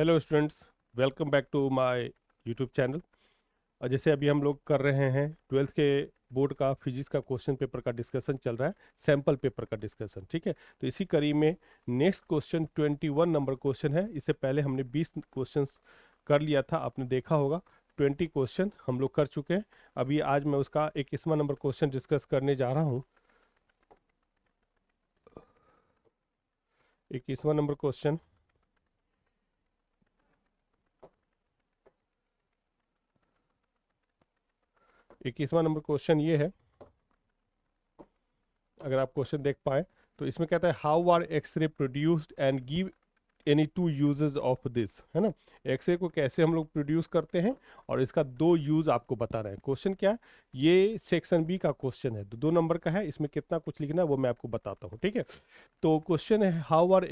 Hello students, welcome back to my YouTube channel. और जैसे अभी हम लोग कर रहे हैं ट्वेल्थ के बोर्ड का फिजिक्स का क्वेश्चन पेपर का डिस्कशन चल रहा है, सैम्पल पेपर का डिस्कशन। ठीक है, तो इसी कड़ी में नेक्स्ट क्वेश्चन 21 नंबर क्वेश्चन है। इससे पहले हमने 20 क्वेश्चन कर लिया था, आपने देखा होगा। 20 क्वेश्चन हम लोग कर चुके हैं। अभी आज मैं उसका 21वां नंबर क्वेश्चन डिस्कस करने जा रहा हूँ। 21वां नंबर क्वेश्चन, 21वां नंबर क्वेश्चन ये है, अगर आप क्वेश्चन देख पाए तो इसमें कहता है how are x-ray produced and give any two uses of this, है ना। एक्सरे को कैसे हम लोग प्रोड्यूस करते हैं और इसका दो यूज आपको बताना है। क्वेश्चन क्या है, ये सेक्शन बी का क्वेश्चन है, तो 2 नंबर का है। इसमें कितना कुछ लिखना है वो मैं आपको बताता हूँ। ठीक है, तो क्वेश्चन है how are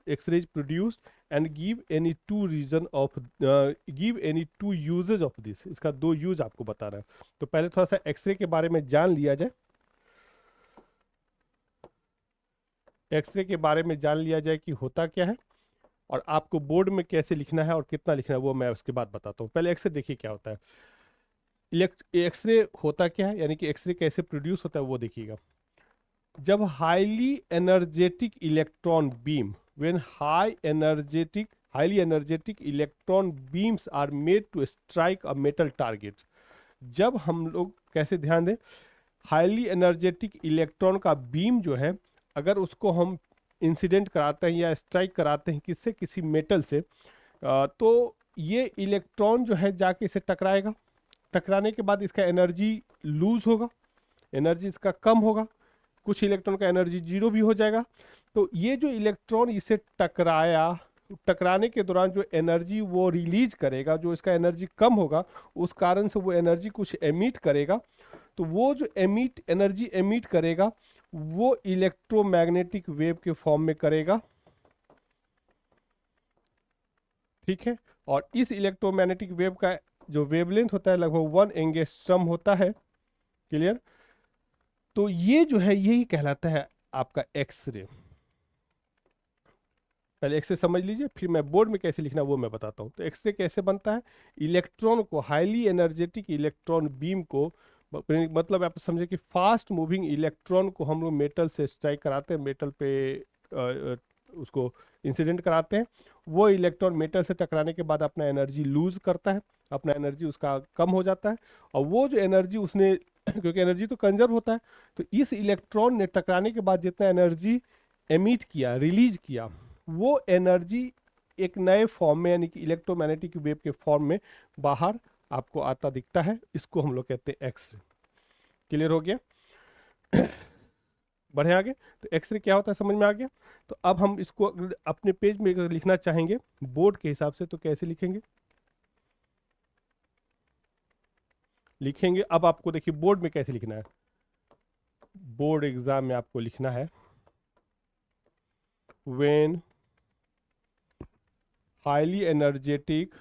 x-rays produced and give any two reason of give any two uses of this. इसका दो यूज आपको बताना है। तो पहले थोड़ा सा एक्सरे के बारे में जान लिया जाए। एक्सरे के बारे में जान लिया जाए कि होता क्या है और आपको बोर्ड में कैसे लिखना है और कितना लिखना है वो मैं उसके बाद बताता हूँ। पहले एक्सरे देखिए क्या होता है। एक्सरे होता क्या है, यानी कि एक्सरे कैसे प्रोड्यूस होता है वो देखिएगा। जब highly energetic electron beams are made to strike a metal target. जब हम लोग कैसे ध्यान दें, हाईली एनर्जेटिक इलेक्ट्रॉन का बीम जो है, अगर उसको हम इंसिडेंट कराते हैं या स्ट्राइक कराते हैं किससे, किसी मेटल से, तो ये इलेक्ट्रॉन जो है जाके इसे टकराएगा। टकराने के बाद इसका एनर्जी लूज होगा, एनर्जी इसका कम होगा, कुछ इलेक्ट्रॉन का एनर्जी जीरो भी हो जाएगा। तो ये जो इलेक्ट्रॉन इसे टकराया, टकराने के दौरान जो एनर्जी वो रिलीज करेगा, जो इसका एनर्जी कम होगा, उस कारण से वो एनर्जी कुछ एमिट करेगा। तो वो जो एनर्जी एमिट करेगा वो इलेक्ट्रोमैग्नेटिक वेव के फॉर्म में करेगा। ठीक है, और इस इलेक्ट्रोमैग्नेटिक वेव का जो वेवलेंथ होता है लगभग 1 एंगस्ट्रम होता है। क्लियर। तो ये जो है यही कहलाता है आपका एक्सरे। पहले एक्सरे समझ लीजिए, फिर मैं बोर्ड में कैसे लिखना वो मैं बताता हूँ। तो एक्सरे कैसे बनता है, इलेक्ट्रॉन को, हाईली एनर्जेटिक इलेक्ट्रॉन बीम को, मतलब आप समझे कि फास्ट मूविंग इलेक्ट्रॉन को हम लोग मेटल से स्ट्राइक कराते हैं, मेटल पे उसको इंसिडेंट कराते हैं। वो इलेक्ट्रॉन मेटल से टकराने के बाद अपना एनर्जी लूज करता है, अपना एनर्जी उसका कम हो जाता है। और वो जो एनर्जी उसने क्योंकि एनर्जी तो कंजर्व होता है, तो इस इलेक्ट्रॉन ने टकराने के बाद जितना एनर्जी एमिट किया, रिलीज किया, वो एनर्जी एक नए फॉर्म में, यानी कि इलेक्ट्रोमैग्नेटिक वेव के फॉर्म में बाहर आपको आता दिखता है। इसको हम लोग कहते हैं एक्स। क्लियर हो गया। बढ़े आगे। तो एक्सरे क्या होता है समझ में आ गया। तो अब हम इसको अगर अपने पेज में अगर लिखना चाहेंगे बोर्ड के हिसाब से तो कैसे लिखेंगे, लिखेंगे। अब आपको देखिए बोर्ड में कैसे लिखना है। बोर्ड एग्जाम में आपको लिखना है when highly energetic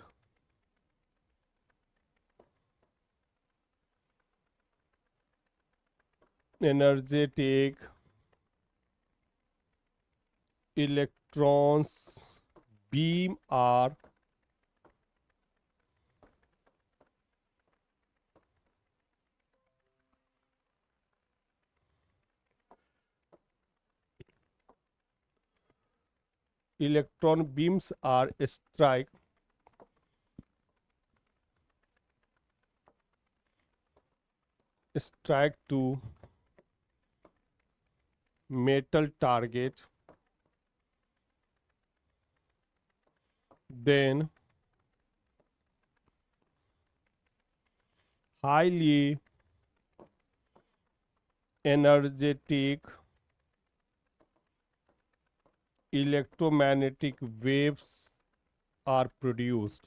energetic electrons beam are electron beams are strike to metal target, then highly energetic electromagnetic waves are produced.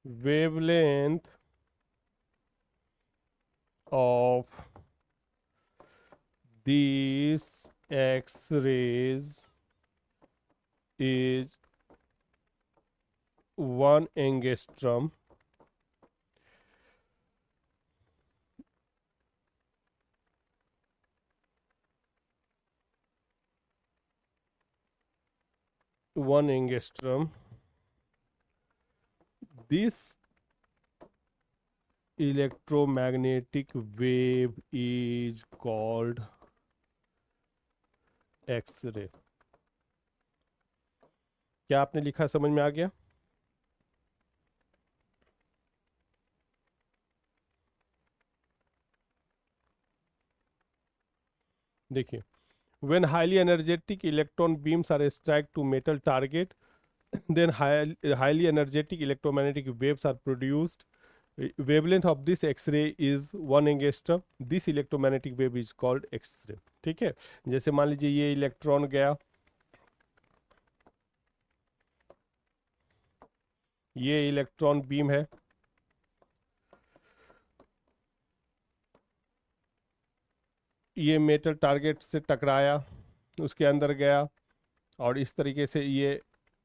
Wavelength of these X-rays is 1 angstrom. 1 angstrom, this electromagnetic wave is called x-ray. क्या आपने लिखा समझ में आ गया? देखिए, when highly energetic electron beams are struck to metal target, then highly energetic electromagnetic waves are produced. Wavelength of this X-ray is 1 angstrom. This electromagnetic wave is called X-ray। ठीक है, जैसे मान लीजिए ये इलेक्ट्रॉन गया, ये इलेक्ट्रॉन बीम है, ये मेटल टारगेट से टकराया, उसके अंदर गया, और इस तरीके से ये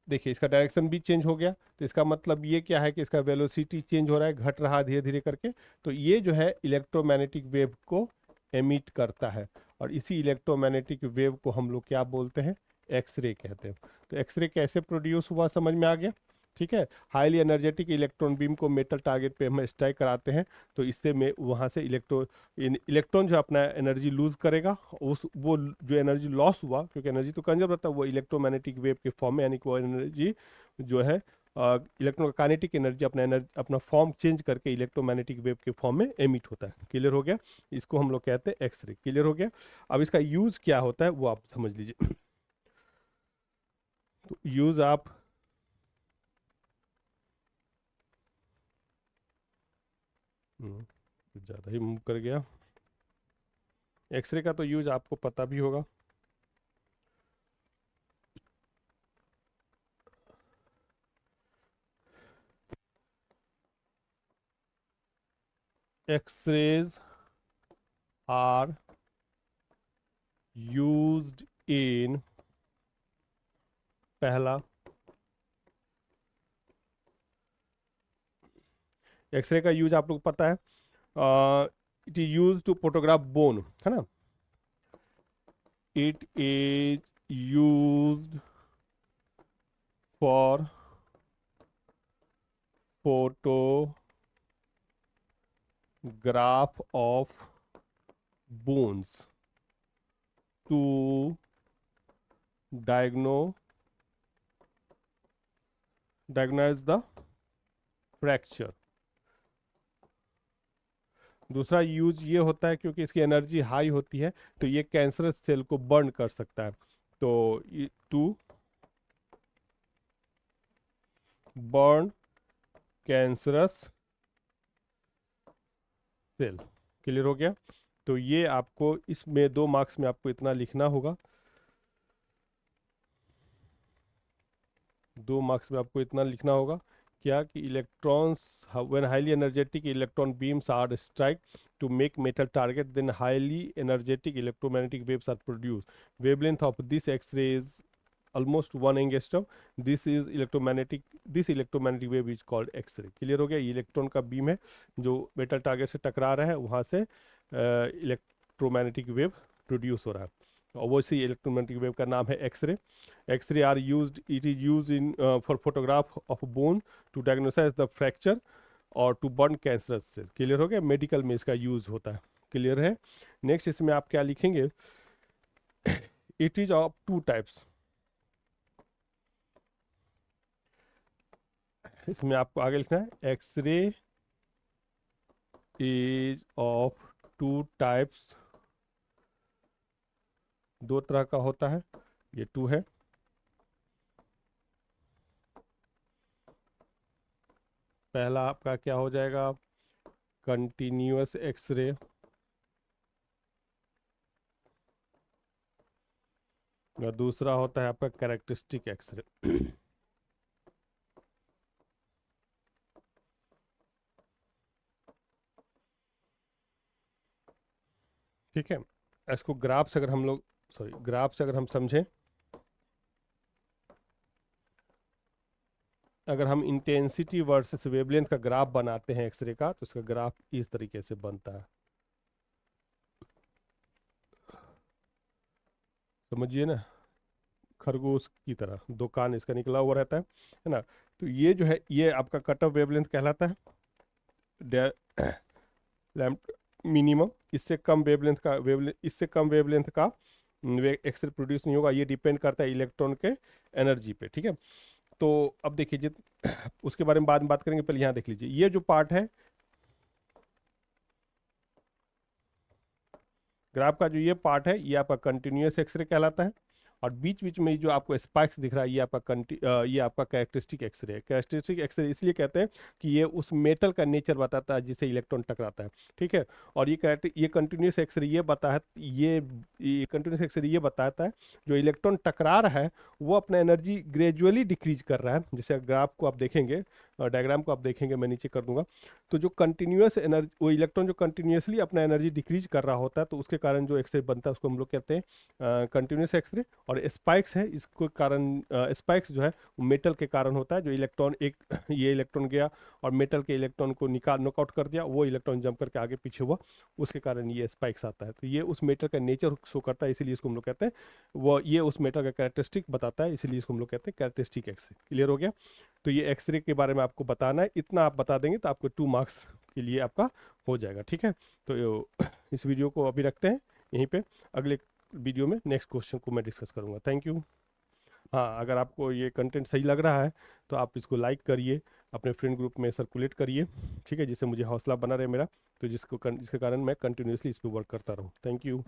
देखिए इसका डायरेक्शन भी चेंज हो गया। तो इसका मतलब ये क्या है कि इसका वेलोसिटी चेंज हो रहा है, घट रहा धीरे धीरे करके। तो ये जो है इलेक्ट्रोमैग्नेटिक वेव को एमिट करता है, और इसी इलेक्ट्रोमैग्नेटिक वेव को हम लोग क्या बोलते हैं? एक्सरे कहते हैं। तो एक्सरे कैसे प्रोड्यूस हुआ समझ में आ गया? ठीक है, हाईली एनर्जेटिक इलेक्ट्रॉन बीम को मेटल टारगेट पे हम स्ट्राइक कराते हैं, तो इससे में वहाँ से इलेक्ट्रॉन जो अपना एनर्जी लूज करेगा, उस वो जो एनर्जी लॉस हुआ, क्योंकि एनर्जी तो कंजर्व रहता है, वो इलेक्ट्रोमैग्नेटिक वेव के फॉर्म में, यानी कि वो एनर्जी जो है इलेक्ट्रोकाइनेटिक एनर्जी अपना फॉर्म चेंज करके इलेक्ट्रोमैग्नेटिक वेव के फॉर्म में एमिट होता है। क्लियर हो गया? इसको हम लोग कहते हैं एक्सरे। क्लियर हो गया? अब इसका यूज क्या होता है वो आप समझ लीजिए। तो यूज आप कुछ ज़्यादा ही मूव कर गया। एक्सरे का तो यूज आपको पता भी होगा। एक्सरेज आर यूज्ड इन, पहला, एक्सरे का यूज आप लोग पता है, it is use to photograph bone, है ना? It is used for photograph of bones to diagnose the fracture। दूसरा यूज ये होता है क्योंकि इसकी एनर्जी हाई होती है, तो ये कैंसरस सेल को बर्न कर सकता है। तो to burn cancerous cell. Clear हो गया? तो ये आपको इसमें 2 मार्क्स में आपको इतना लिखना होगा, 2 मार्क्स में आपको इतना लिखना होगा क्या कि electrons when highly energetic electron beams are strike to make metal target, then highly energetic electromagnetic waves are produce. Wavelength of this x-ray is almost 1 angstrom. This electromagnetic wave is called x-ray. Clear हो गया? ये electron का beam है जो metal target से टकरा रहा है, वहाँ से इलेक्ट्रोमैग्नेटिक वेव प्रोड्यूस हो रहा है, और वो इसी इलेक्ट्रोमैग्नेटिक वेव का नाम है x-ray. X-ray are used, it is used in for photograph of bone to diagnosise the fracture और to burn cancerous cell. Clear हो गया? मेडिकल में इसका यूज होता है। क्लियर है? नेक्स्ट इसमें आप क्या लिखेंगे? It is of 2 types. इसमें आपको आगे लिखना है एक्सरे इज ऑफ 2 टाइप्स, 2 तरह का होता है, ये 2 है। पहला आपका क्या हो जाएगा? कंटिन्यूअस एक्सरे, और दूसरा होता है आपका कैरेक्टरिस्टिक एक्सरे। ठीक है, इसको ग्राफ से अगर हम लोग ग्राफ से अगर हम समझें, अगर हम इंटेंसिटी वर्सेस वेवलेंथ का ग्राफ बनाते हैं एक्सरे का, तो इसका ग्राफ इस तरीके से बनता है। समझिए ना, खरगोश की तरह, दो कान इसका निकला हुआ रहता है ना। तो ये जो है ये आपका कट ऑफ वेवलेंथ कहलाता है, लैम्प मिनिमम। इससे कम वेवलेंथ का इससे कम वेवलेंथ का एक्सरे प्रोड्यूस नहीं होगा। ये डिपेंड करता है इलेक्ट्रॉन के एनर्जी पे, ठीक है। तो अब देखिए जित उसके बारे में बाद में बात करेंगे, पहले यहाँ देख लीजिए ये जो पार्ट है ग्राफ का, जो ये पार्ट है ये आपका कंटिन्यूअस एक्सरे कहलाता है। और बीच बीच में जो आपको स्पाइक्स दिख रहा है ये आपका कैरेक्टरिस्टिक एक्सरे है। कैरेक्टरिस्टिक एक्सरे इसलिए कहते हैं कि ये उस मेटल का नेचर बताता है जिससे इलेक्ट्रॉन टकराता है, ठीक है। और ये कंटिन्यूअस एक्सरे ये कंटिन्यूअस एक्सरे ये बताता है जो इलेक्ट्रॉन टकरा रहा है वो अपना एनर्जी ग्रेजुअली डिक्रीज कर रहा है। जैसे ग्राफ को आप देखेंगे, डायग्राम को आप देखेंगे, मैं नीचे कर दूंगा। तो जो कंटिन्यूअस एनर्जी, वो इलेक्ट्रॉन जो कंटिन्यूअसली अपना एनर्जी डिक्रीज कर रहा होता है, तो उसके कारण जो एक्सरे बनता है उसको हम लोग कहते हैं कंटिन्यूअस एक्सरे। और स्पाइक्स है, इसको कारण स्पाइक्स जो है वो मेटल के कारण होता है। जो इलेक्ट्रॉन ये इलेक्ट्रॉन गया और मेटल के इलेक्ट्रॉन को नॉकआउट कर दिया, वो इलेक्ट्रॉन जंप करके आगे पीछे हुआ, उसके कारण ये स्पाइक्स आता है। तो ये उस मेटल का नेचर शो करता है, इसीलिए इसको हम लोग कहते हैं ये उस मेटल का कैरेक्टरिस्टिक बताता है, इसीलिए इसको हम लोग कहते हैं कैरेक्टरिस्टिक एक्सरे। क्लियर हो गया। तो ये एक्सरे के बारे में आपको बताना है, इतना आप बता देंगे तो आपको 2 मार्क्स के लिए आपका हो जाएगा, ठीक है। तो इस वीडियो को अभी रखते हैं यहीं पे, अगले वीडियो में नेक्स्ट क्वेश्चन को मैं डिस्कस करूंगा। Thank you. हाँ, अगर आपको ये कंटेंट सही लग रहा है तो आप इसको लाइक करिए, अपने फ्रेंड ग्रुप में सर्कुलेट करिए, ठीक है, जिससे मुझे हौसला बना रहे मेरा, तो जिसके कारण मैं कंटिन्यूसली इस पर वर्क करता रहूँ। Thank you.